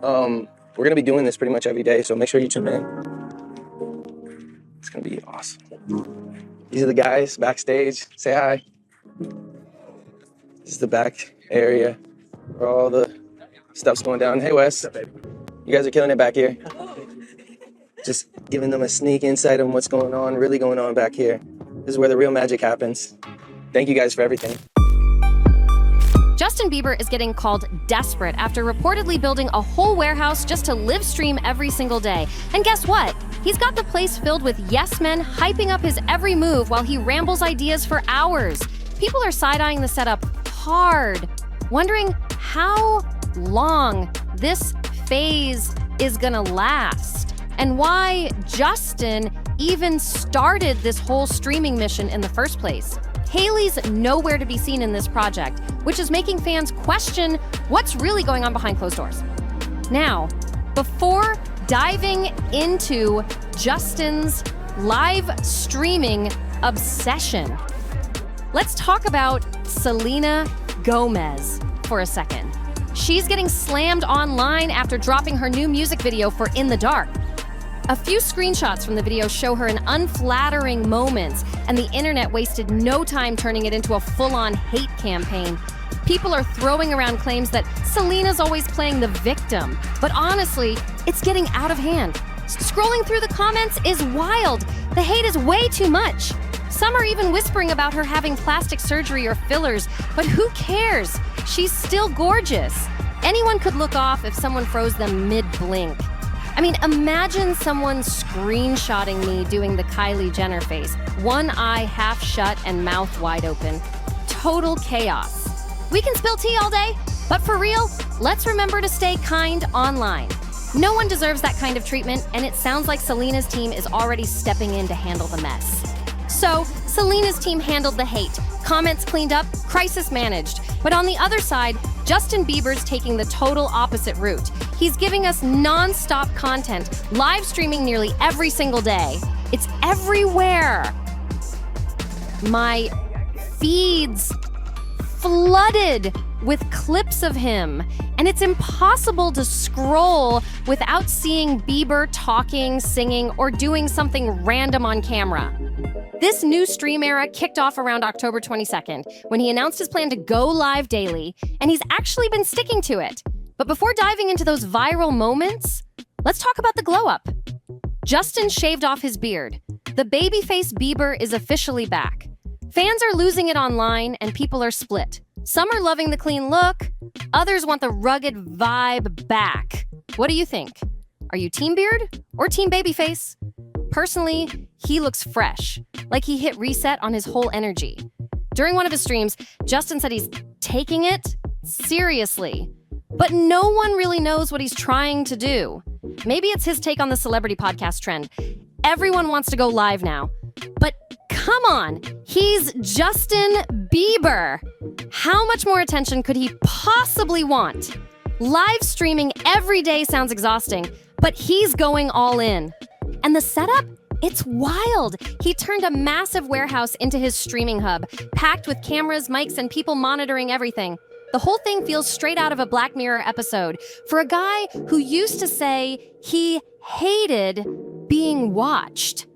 We're gonna be doing this pretty much every day, so make sure you tune in. It's gonna be awesome. These are the guys backstage. Say hi. This is the back area where all the stuff's going down. Hey, Wes. You guys are killing it back here. Just giving them a sneak insight on what's going on, really going on back here. This is where the real magic happens. Thank you guys for everything. Justin Bieber is getting called desperate after reportedly building a whole warehouse just to live stream every single day. And guess what? He's got the place filled with yes men hyping up his every move while he rambles ideas for hours. People are side-eyeing the setup hard, wondering how long this phase is gonna last and why Justin even started this whole streaming mission in the first place. Hailey's nowhere to be seen in this project, which is making fans question what's really going on behind closed doors. Now, before diving into Justin's live streaming obsession, let's talk about Selena Gomez for a second. She's getting slammed online after dropping her new music video for In the Dark. A few screenshots from the video show her in unflattering moments, and the internet wasted no time turning it into a full-on hate campaign. People are throwing around claims that Selena's always playing the victim, but honestly, it's getting out of hand. Scrolling through the comments is wild. The hate is way too much. Some are even whispering about her having plastic surgery or fillers, but who cares? She's still gorgeous. Anyone could look off if someone froze them mid-blink. I mean, imagine someone screenshotting me doing the Kylie Jenner face. One eye half shut and mouth wide open. Total chaos. We can spill tea all day, but for real, let's remember to stay kind online. No one deserves that kind of treatment, and it sounds like Selena's team is already stepping in to handle the mess. So, Selena's team handled the hate. Comments cleaned up, crisis managed. But on the other side, Justin Bieber's taking the total opposite route. He's giving us non-stop content, live streaming nearly every single day. It's everywhere. My feeds flooded with clips of him, and it's impossible to scroll without seeing Bieber talking, singing, or doing something random on camera. This new stream era kicked off around October 22nd, when he announced his plan to go live daily, and he's actually been sticking to it. But before diving into those viral moments, let's talk about the glow-up. Justin shaved off his beard. The babyface Bieber is officially back. Fans are losing it online, and people are split. Some are loving the clean look, others want the rugged vibe back. What do you think? Are you team beard or team babyface? Personally, he looks fresh, like he hit reset on his whole energy. During one of his streams, Justin said he's taking it seriously, but no one really knows what he's trying to do. Maybe it's his take on the celebrity podcast trend. Everyone wants to go live now, but come on, he's Justin Bieber. How much more attention could he possibly want? Live streaming every day sounds exhausting, but he's going all in. And the setup? It's wild. He turned a massive warehouse into his streaming hub, packed with cameras, mics, and people monitoring everything. The whole thing feels straight out of a Black Mirror episode for a guy who used to say he hated being watched.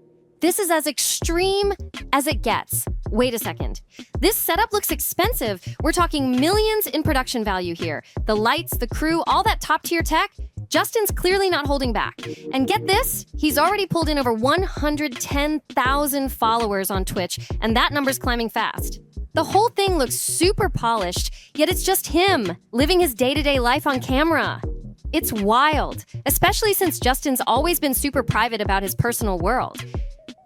This is as extreme as it gets. Wait a second. This setup looks expensive. We're talking millions in production value here. The lights, the crew, all that top-tier tech. Justin's clearly not holding back. And get this, he's already pulled in over 110,000 followers on Twitch, and that number's climbing fast. The whole thing looks super polished, yet it's just him, living his day-to-day life on camera. It's wild, especially since Justin's always been super private about his personal world.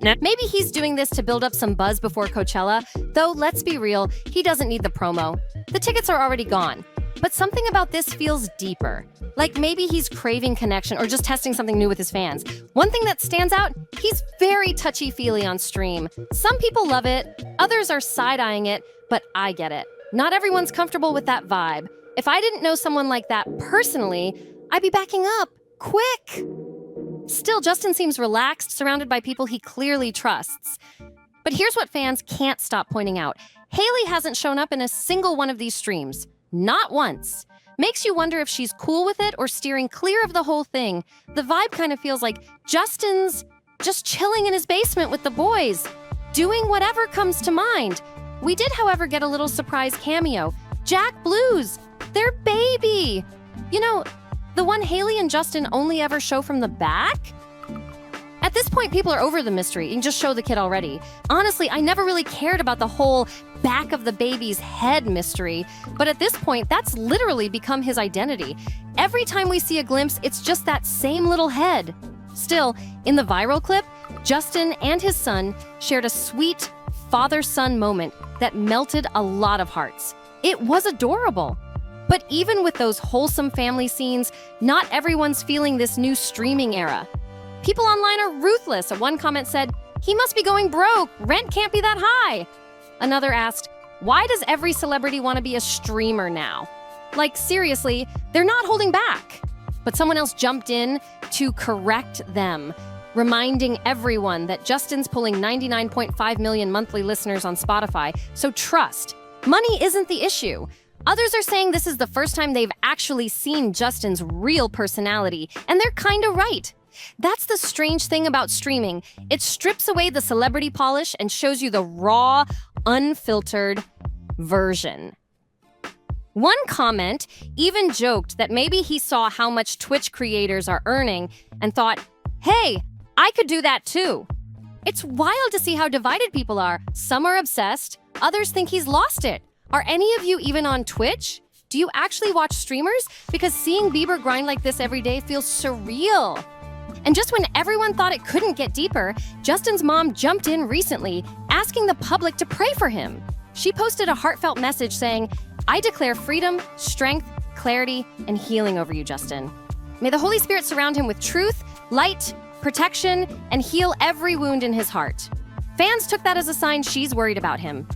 Now, maybe he's doing this to build up some buzz before Coachella, though let's be real, he doesn't need the promo. The tickets are already gone. But something about this feels deeper. Like maybe he's craving connection or just testing something new with his fans. One thing that stands out, he's very touchy-feely on stream. Some people love it, others are side-eyeing it, but I get it. Not everyone's comfortable with that vibe. If I didn't know someone like that personally, I'd be backing up, quick. Still, Justin seems relaxed, surrounded by people he clearly trusts. But here's what fans can't stop pointing out. Hailey hasn't shown up in a single one of these streams. Not once. Makes you wonder if she's cool with it or steering clear of the whole thing. The vibe kind of feels like Justin's just chilling in his basement with the boys, doing whatever comes to mind. We did, however, get a little surprise cameo. Jack Blues, their baby. You know, the one Hailey and Justin only ever show from the back? At this point, people are over the mystery. You can just show the kid already. Honestly, I never really cared about the whole back of the baby's head mystery, but at this point, that's literally become his identity. Every time we see a glimpse, it's just that same little head. Still, in the viral clip, Justin and his son shared a sweet father-son moment that melted a lot of hearts. It was adorable. But even with those wholesome family scenes, not everyone's feeling this new streaming era. People online are ruthless. One comment said, "He must be going broke. Rent can't be that high." Another asked, "Why does every celebrity want to be a streamer now?" Like, seriously, they're not holding back. But someone else jumped in to correct them, reminding everyone that Justin's pulling 99.5 million monthly listeners on Spotify, so trust, money isn't the issue. Others are saying this is the first time they've actually seen Justin's real personality, and they're kinda right. That's the strange thing about streaming. It strips away the celebrity polish and shows you the raw, unfiltered version. One comment even joked that maybe he saw how much Twitch creators are earning and thought, "Hey, I could do that too." It's wild to see how divided people are. Some are obsessed, others think he's lost it. Are any of you even on Twitch? Do you actually watch streamers? Because seeing Bieber grind like this every day feels surreal. And just when everyone thought it couldn't get deeper, Justin's mom jumped in recently, asking the public to pray for him. She posted a heartfelt message saying, "I declare freedom, strength, clarity, and healing over you, Justin. May the Holy Spirit surround him with truth, light, protection, and heal every wound in his heart." Fans took that as a sign she's worried about him.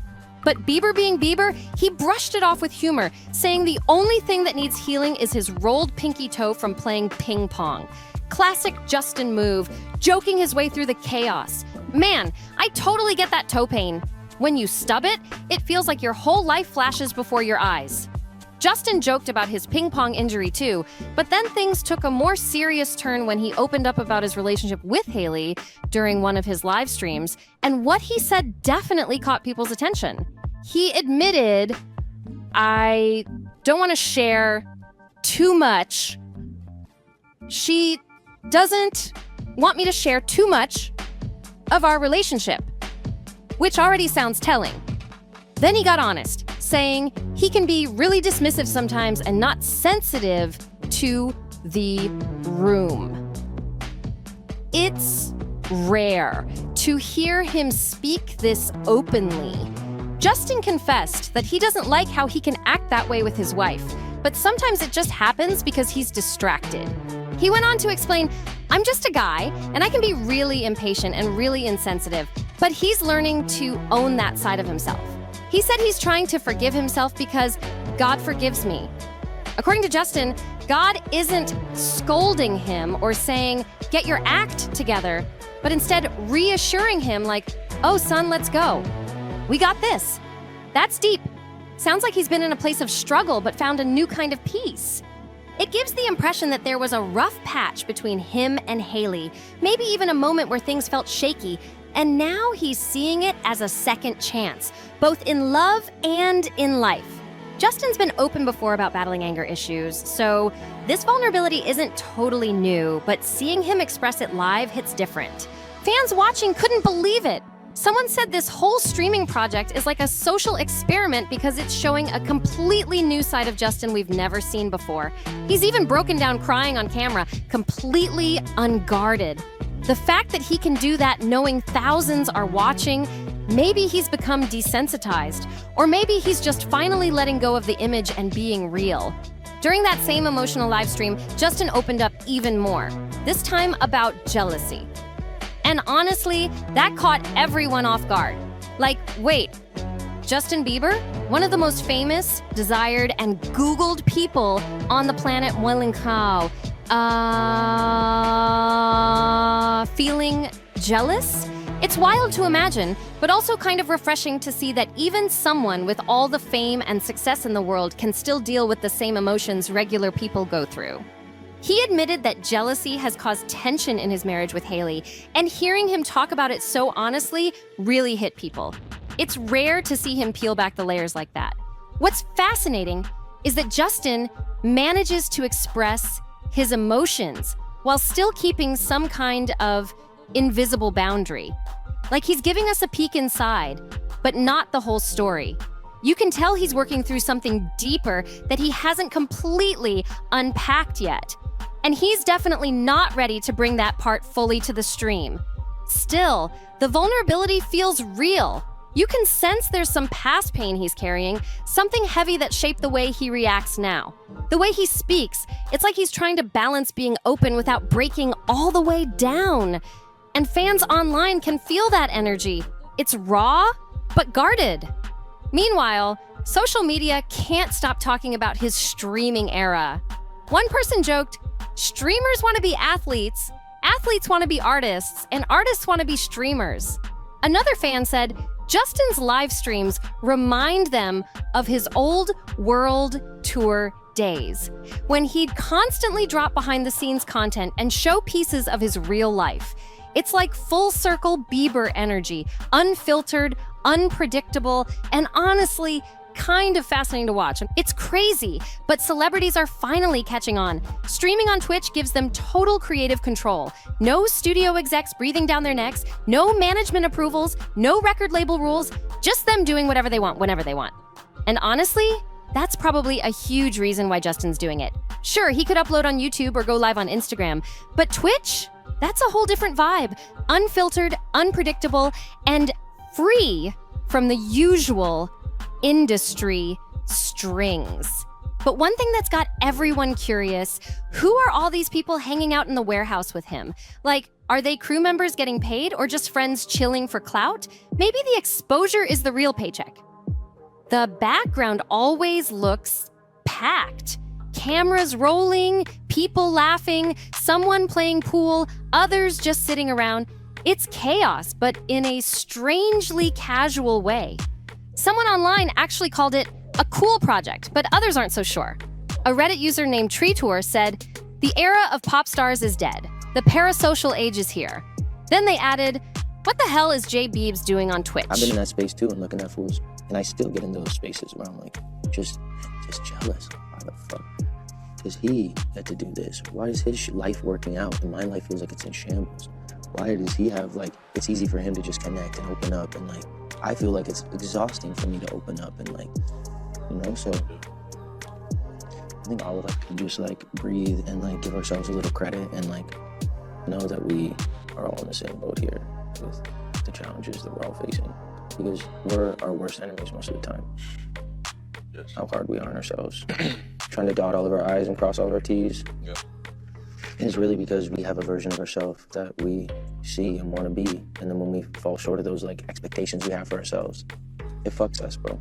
But Bieber being Bieber, he brushed it off with humor, saying the only thing that needs healing is his rolled pinky toe from playing ping pong. Classic Justin move, joking his way through the chaos. Man, I totally get that toe pain. When you stub it, it feels like your whole life flashes before your eyes. Justin joked about his ping pong injury too, but then things took a more serious turn when he opened up about his relationship with Hailey during one of his live streams, and what he said definitely caught people's attention. He admitted, "I don't want to share too much. She doesn't want me to share too much of our relationship," which already sounds telling. Then he got honest, saying he can be really dismissive sometimes and not sensitive to the room. It's rare to hear him speak this openly. Justin confessed that he doesn't like how he can act that way with his wife, but sometimes it just happens because he's distracted. He went on to explain, "I'm just a guy, and I can be really impatient and really insensitive, but he's learning to own that side of himself." He said he's trying to forgive himself because God forgives me. According to Justin, God isn't scolding him or saying, "Get your act together," but instead reassuring him like, "Oh, son, let's go. We got this." That's deep. Sounds like he's been in a place of struggle but found a new kind of peace. It gives the impression that there was a rough patch between him and Hailey, maybe even a moment where things felt shaky, and now he's seeing it as a second chance, both in love and in life. Justin's been open before about battling anger issues, so this vulnerability isn't totally new, but seeing him express it live hits different. Fans watching couldn't believe it. Someone said this whole streaming project is like a social experiment because it's showing a completely new side of Justin we've never seen before. He's even broken down crying on camera, completely unguarded. The fact that he can do that knowing thousands are watching, maybe he's become desensitized, or maybe he's just finally letting go of the image and being real. During that same emotional live stream, Justin opened up even more, this time about jealousy. And honestly, that caught everyone off guard. Like, wait, Justin Bieber? One of the most famous, desired, and Googled people on the planet, feeling jealous? It's wild to imagine, but also kind of refreshing to see that even someone with all the fame and success in the world can still deal with the same emotions regular people go through. He admitted that jealousy has caused tension in his marriage with Hailey, and hearing him talk about it so honestly really hit people. It's rare to see him peel back the layers like that. What's fascinating is that Justin manages to express his emotions while still keeping some kind of invisible boundary. Like he's giving us a peek inside, but not the whole story. You can tell he's working through something deeper that he hasn't completely unpacked yet. And he's definitely not ready to bring that part fully to the stream. Still, the vulnerability feels real. You can sense there's some past pain he's carrying, something heavy that shaped the way he reacts now. The way he speaks, it's like he's trying to balance being open without breaking all the way down. And fans online can feel that energy. It's raw, but guarded. Meanwhile, social media can't stop talking about his streaming era. One person joked, "Streamers want to be athletes, athletes want to be artists, and artists want to be streamers." Another fan said, Justin's live streams remind them of his old world tour days, when he'd constantly drop behind-the-scenes content and show pieces of his real life. It's like full-circle Bieber energy, unfiltered, unpredictable, and honestly, kind of fascinating to watch. It's crazy, but celebrities are finally catching on. Streaming on Twitch gives them total creative control. No studio execs breathing down their necks, no management approvals, no record label rules, just them doing whatever they want, whenever they want. And honestly, that's probably a huge reason why Justin's doing it. Sure, he could upload on YouTube or go live on Instagram, but Twitch? That's a whole different vibe. Unfiltered, unpredictable, and free from the usual industry strings. But one thing that's got everyone curious, who are all these people hanging out in the warehouse with him? Like, are they crew members getting paid or just friends chilling for clout? Maybe the exposure is the real paycheck. The background always looks packed. Cameras rolling, people laughing, someone playing pool, others just sitting around. It's chaos, but in a strangely casual way. Someone online actually called it a cool project, but others aren't so sure. A Reddit user named TreeTour said, "The era of pop stars is dead. The parasocial age is here." Then they added, "What the hell is Jay Biebs doing on Twitch?" I've been in that space too and looking at fools, and I still get in those spaces where I'm like, just jealous. Why the fuck does he get to do this? Why is his life working out and my life feels like it's in shambles? Why does he have, like, it's easy for him to just connect and open up, and like, I feel like it's exhausting for me to open up and like, you know, so I think all of us can just like breathe and like give ourselves a little credit and like know that we are all in the same boat here with the challenges that we're all facing, because we're our worst enemies most of the time. Yes. How hard we are on ourselves, trying to dot all of our I's and cross all of our T's. Yeah. And it's really because we have a version of ourselves that we see and want to be, and then when we fall short of those like expectations we have for ourselves, it fucks us, bro.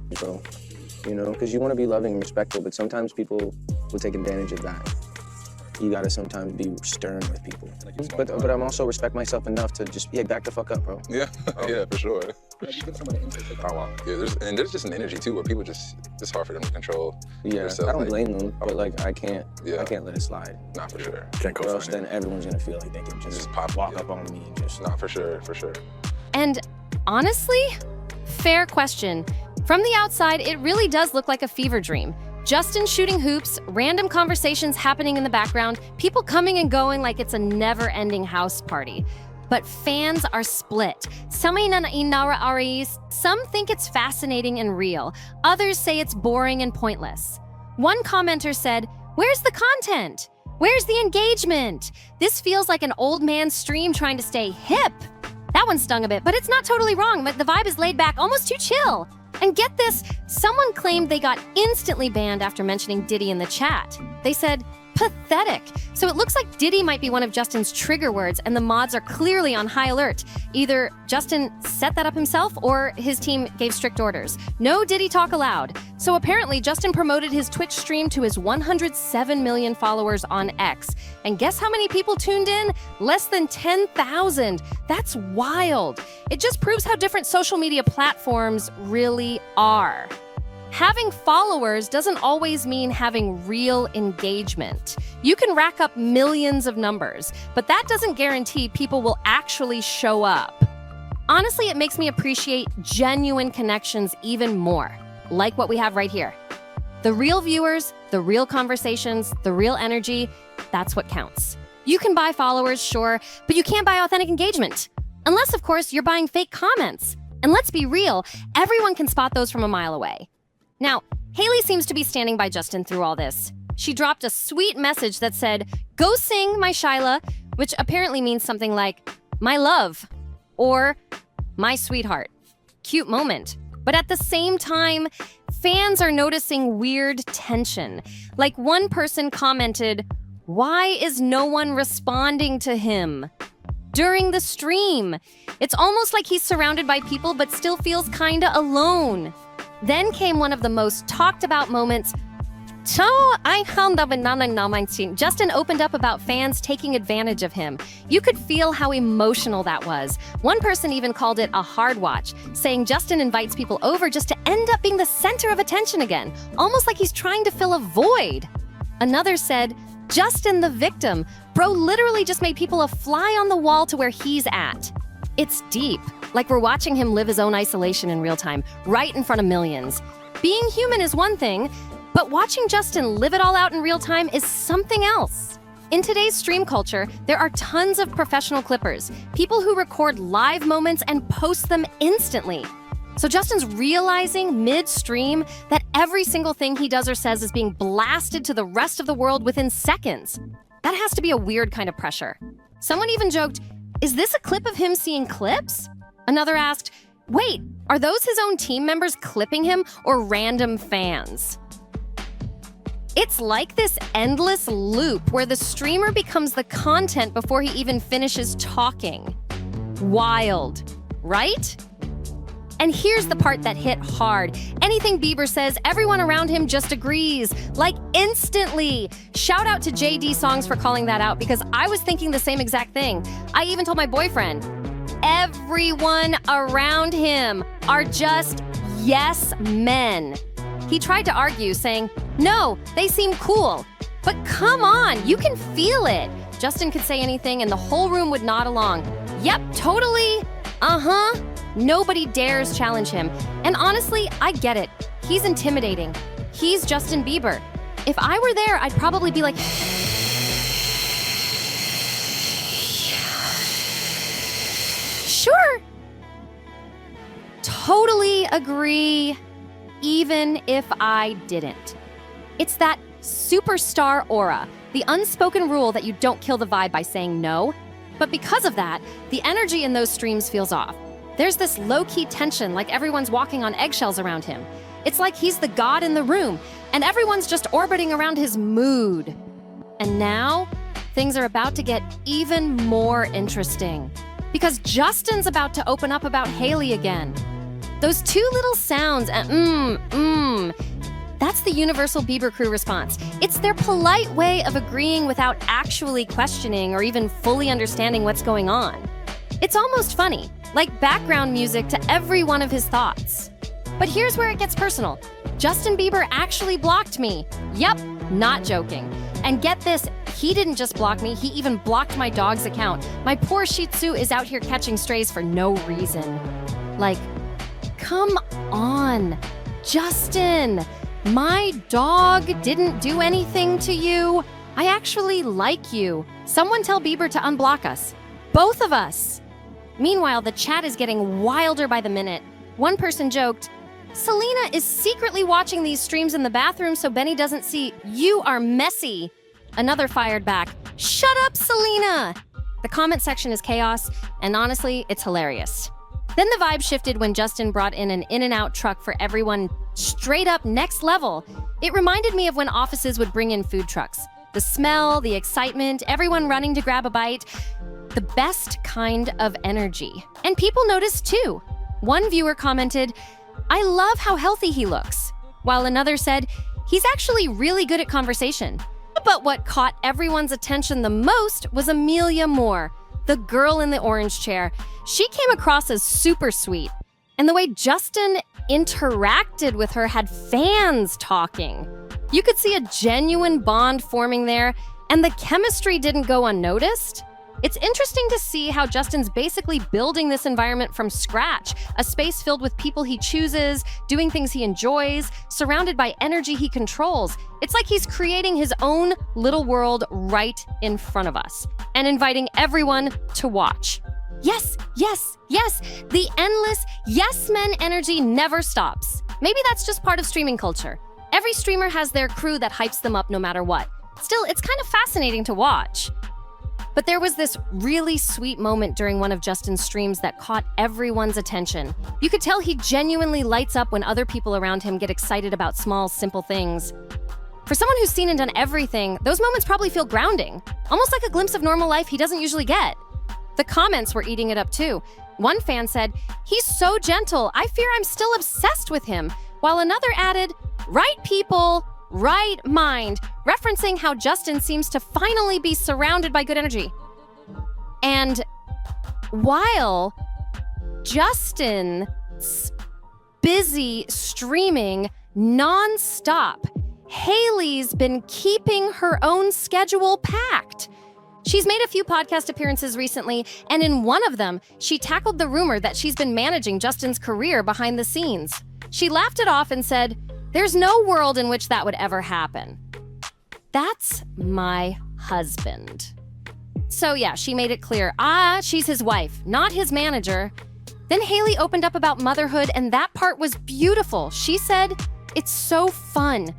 You know, because you want to be loving and respectful, but sometimes people will take advantage of that. You gotta sometimes be stern with people. But I'm also respect myself enough to just, back the fuck up, bro. Yeah, yeah, for sure. Oh, wow. Yeah, there's just an energy too where people just, it's hard for them to control. Yeah, themselves. I don't blame them, but like I can't let it slide. Nah, for sure. Can't go. Or else then everyone's gonna feel like they can just walk up on me and just. Nah, for sure. And honestly, fair question. From the outside, it really does look like a fever dream. Justin shooting hoops, random conversations happening in the background, people coming and going like it's a never-ending house party. But fans are split. Some think it's fascinating and real. Others say it's boring and pointless. One commenter said, "Where's the content? Where's the engagement? This feels like an old man's stream trying to stay hip." That one stung a bit, but it's not totally wrong. But the vibe is laid back, almost too chill. And get this, someone claimed they got instantly banned after mentioning Diddy in the chat. They said, "Pathetic. So it looks like Diddy might be one of Justin's trigger words, and the mods are clearly on high alert. Either Justin set that up himself, or his team gave strict orders. No Diddy talk allowed. So apparently, Justin promoted his Twitch stream to his 107 million followers on X. And guess how many people tuned in? Less than 10,000. That's wild. It just proves how different social media platforms really are. Having followers doesn't always mean having real engagement. You can rack up millions of numbers, but that doesn't guarantee people will actually show up. Honestly, it makes me appreciate genuine connections even more, like what we have right here. The real viewers, the real conversations, the real energy, that's what counts. You can buy followers, sure, but you can't buy authentic engagement. Unless, of course, you're buying fake comments. And let's be real, everyone can spot those from a mile away. Now, Hailey seems to be standing by Justin through all this. She dropped a sweet message that said, "Go sing, my Shyla," which apparently means something like, "my love," or "my sweetheart." Cute moment. But at the same time, fans are noticing weird tension. Like one person commented, "Why is no one responding to him?" during the stream. It's almost like he's surrounded by people but still feels kinda alone. Then came one of the most talked about moments. Justin opened up about fans taking advantage of him. You could feel how emotional that was. One person even called it a hard watch, saying Justin invites people over just to end up being the center of attention again, almost like he's trying to fill a void. Another said, "Justin the victim. Bro literally just made people a fly on the wall to where he's at." It's deep, like we're watching him live his own isolation in real time, right in front of millions. Being human is one thing, but watching Justin live it all out in real time is something else. In today's stream culture, there are tons of professional clippers, people who record live moments and post them instantly. So Justin's realizing mid-stream that every single thing he does or says is being blasted to the rest of the world within seconds. That has to be a weird kind of pressure. Someone even joked, "Is this a clip of him seeing clips?" Another asked, "Wait, are those his own team members clipping him or random fans?" It's like this endless loop where the streamer becomes the content before he even finishes talking. Wild, right? And here's the part that hit hard. Anything Bieber says, everyone around him just agrees, like instantly. Shout out to JD Songs for calling that out, because I was thinking the same exact thing. I even told my boyfriend, everyone around him are just yes men. He tried to argue, saying, "No, they seem cool." But come on, you can feel it. Justin could say anything and the whole room would nod along. Yep, totally. Uh-huh. Nobody dares challenge him. And honestly, I get it. He's intimidating. He's Justin Bieber. If I were there, I'd probably be like, sure. Totally agree, even if I didn't. It's that superstar aura, the unspoken rule that you don't kill the vibe by saying no. But because of that, the energy in those streams feels off. There's this low-key tension, like everyone's walking on eggshells around him. It's like he's the god in the room, and everyone's just orbiting around his mood. And now, things are about to get even more interesting. Because Justin's about to open up about Hailey again. Those two little sounds, that's the universal Bieber crew response. It's their polite way of agreeing without actually questioning or even fully understanding what's going on. It's almost funny, like background music to every one of his thoughts. But here's where it gets personal. Justin Bieber actually blocked me. Yep, not joking. And get this, he didn't just block me, he even blocked my dog's account. My poor Shih Tzu is out here catching strays for no reason. Like, come on, Justin. My dog didn't do anything to you. I actually like you. Someone tell Bieber to unblock us. Both of us. Meanwhile, the chat is getting wilder by the minute. One person joked, "Selena is secretly watching these streams in the bathroom so Benny doesn't see. You are messy." Another fired back, "Shut up, Selena!" The comment section is chaos, and honestly, it's hilarious. Then the vibe shifted when Justin brought in an in-and-out truck for everyone, straight up next level. It reminded me of when offices would bring in food trucks. The smell, the excitement, everyone running to grab a bite. The best kind of energy. And people noticed too. One viewer commented, "I love how healthy he looks," while another said, "He's actually really good at conversation." But what caught everyone's attention the most was Amelia Moore, the girl in the orange chair. She came across as super sweet, and the way Justin interacted with her had fans talking. You could see a genuine bond forming there, and the chemistry didn't go unnoticed. It's interesting to see how Justin's basically building this environment from scratch, a space filled with people he chooses, doing things he enjoys, surrounded by energy he controls. It's like he's creating his own little world right in front of us and inviting everyone to watch. Yes, yes, yes, the endless yes men energy never stops. Maybe that's just part of streaming culture. Every streamer has their crew that hypes them up no matter what. Still, it's kind of fascinating to watch. But there was this really sweet moment during one of Justin's streams that caught everyone's attention. You could tell he genuinely lights up when other people around him get excited about small, simple things. For someone who's seen and done everything, those moments probably feel grounding, almost like a glimpse of normal life he doesn't usually get. The comments were eating it up too. One fan said, "He's so gentle, I fear I'm still obsessed with him," while another added, "Right people, right mind," referencing how Justin seems to finally be surrounded by good energy. And while Justin's busy streaming non-stop, Hailey's been keeping her own schedule packed. She's made a few podcast appearances recently, and in one of them, she tackled the rumor that she's been managing Justin's career behind the scenes. She laughed it off and said, "There's no world in which that would ever happen. That's my husband." So yeah, she made it clear, she's his wife, not his manager. Then Hailey opened up about motherhood, and that part was beautiful. She said, "It's so fun.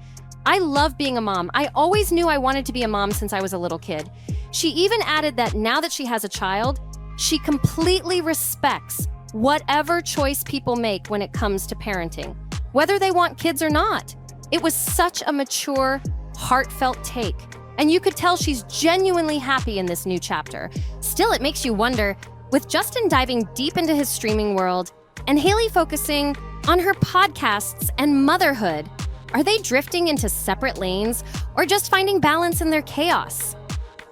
I love being a mom. I always knew I wanted to be a mom since I was a little kid." She even added that now that she has a child, she completely respects whatever choice people make when it comes to parenting, whether they want kids or not. It was such a mature, heartfelt take, and you could tell she's genuinely happy in this new chapter. Still, it makes you wonder, with Justin diving deep into his streaming world and Hailey focusing on her podcasts and motherhood, are they drifting into separate lanes or just finding balance in their chaos?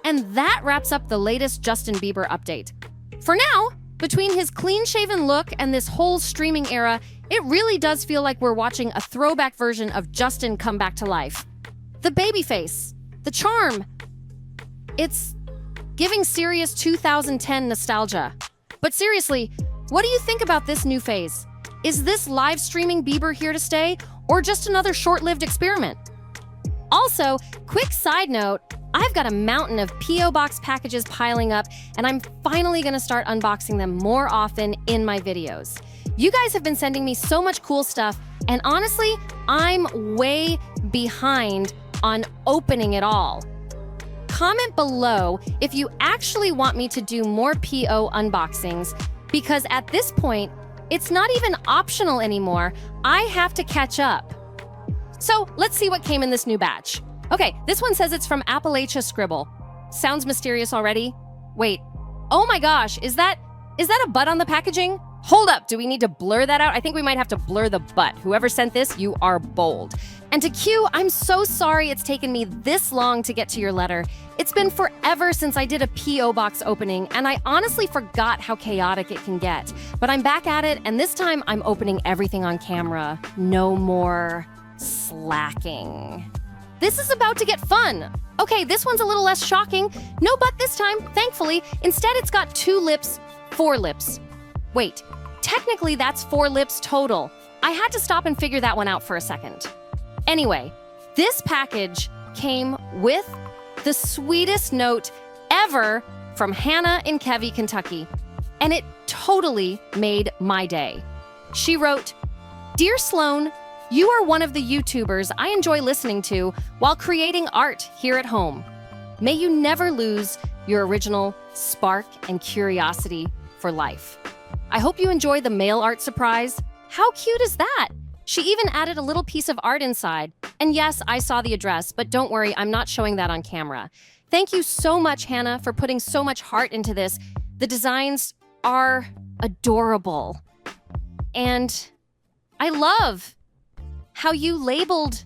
And that wraps up the latest Justin Bieber update. For now, between his clean-shaven look and this whole streaming era, it really does feel like we're watching a throwback version of Justin come back to life. The baby face, the charm. It's giving serious 2010 nostalgia. But seriously, what do you think about this new phase? Is this live streaming Bieber here to stay, or just another short-lived experiment? Also, quick side note, I've got a mountain of P.O. Box packages piling up, and I'm finally gonna start unboxing them more often in my videos. You guys have been sending me so much cool stuff, and honestly, I'm way behind on opening it all. Comment below if you actually want me to do more P.O. unboxings, because at this point, it's not even optional anymore. I have to catch up. So let's see what came in this new batch. Okay, this one says it's from Appalachia Scribble. Sounds mysterious already. Wait, oh my gosh, is that a butt on the packaging? Hold up, do we need to blur that out? I think we might have to blur the butt. Whoever sent this, you are bold. And to Q, I'm so sorry it's taken me this long to get to your letter. It's been forever since I did a P.O. box opening, and I honestly forgot how chaotic it can get. But I'm back at it, and this time I'm opening everything on camera. No more slacking. This is about to get fun. Okay, this one's a little less shocking. No butt this time, thankfully. Instead, it's got 4 lips. Wait, technically that's 4 lips total. I had to stop and figure that one out for a second. Anyway, this package came with the sweetest note ever from Hannah in Kevy, Kentucky. And it totally made my day. She wrote, "Dear Sloan, you are one of the YouTubers I enjoy listening to while creating art here at home. May you never lose your original spark and curiosity for life. I hope you enjoy the mail art surprise." How cute is that? She even added a little piece of art inside. And yes, I saw the address, but don't worry, I'm not showing that on camera. Thank you so much, Hannah, for putting so much heart into this. The designs are adorable. And I love how you labeled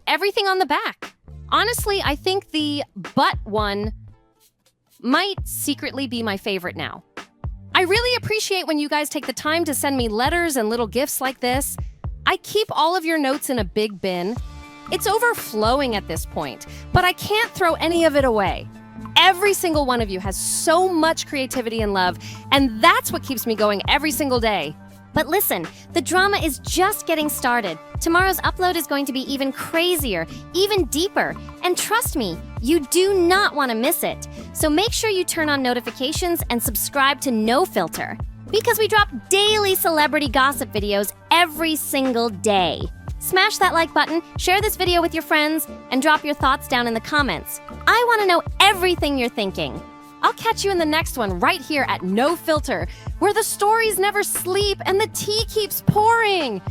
everything on the back. Honestly, I think the butt one might secretly be my favorite now. I really appreciate when you guys take the time to send me letters and little gifts like this. I keep all of your notes in a big bin. It's overflowing at this point, but I can't throw any of it away. Every single one of you has so much creativity and love, and that's what keeps me going every single day. But listen, the drama is just getting started. Tomorrow's upload is going to be even crazier, even deeper. And trust me, you do not want to miss it. So make sure you turn on notifications and subscribe to NoFilter, because we drop daily celebrity gossip videos every single day. Smash that like button, share this video with your friends, and drop your thoughts down in the comments. I want to know everything you're thinking. I'll catch you in the next one right here at NoFilter, where the stories never sleep and the tea keeps pouring.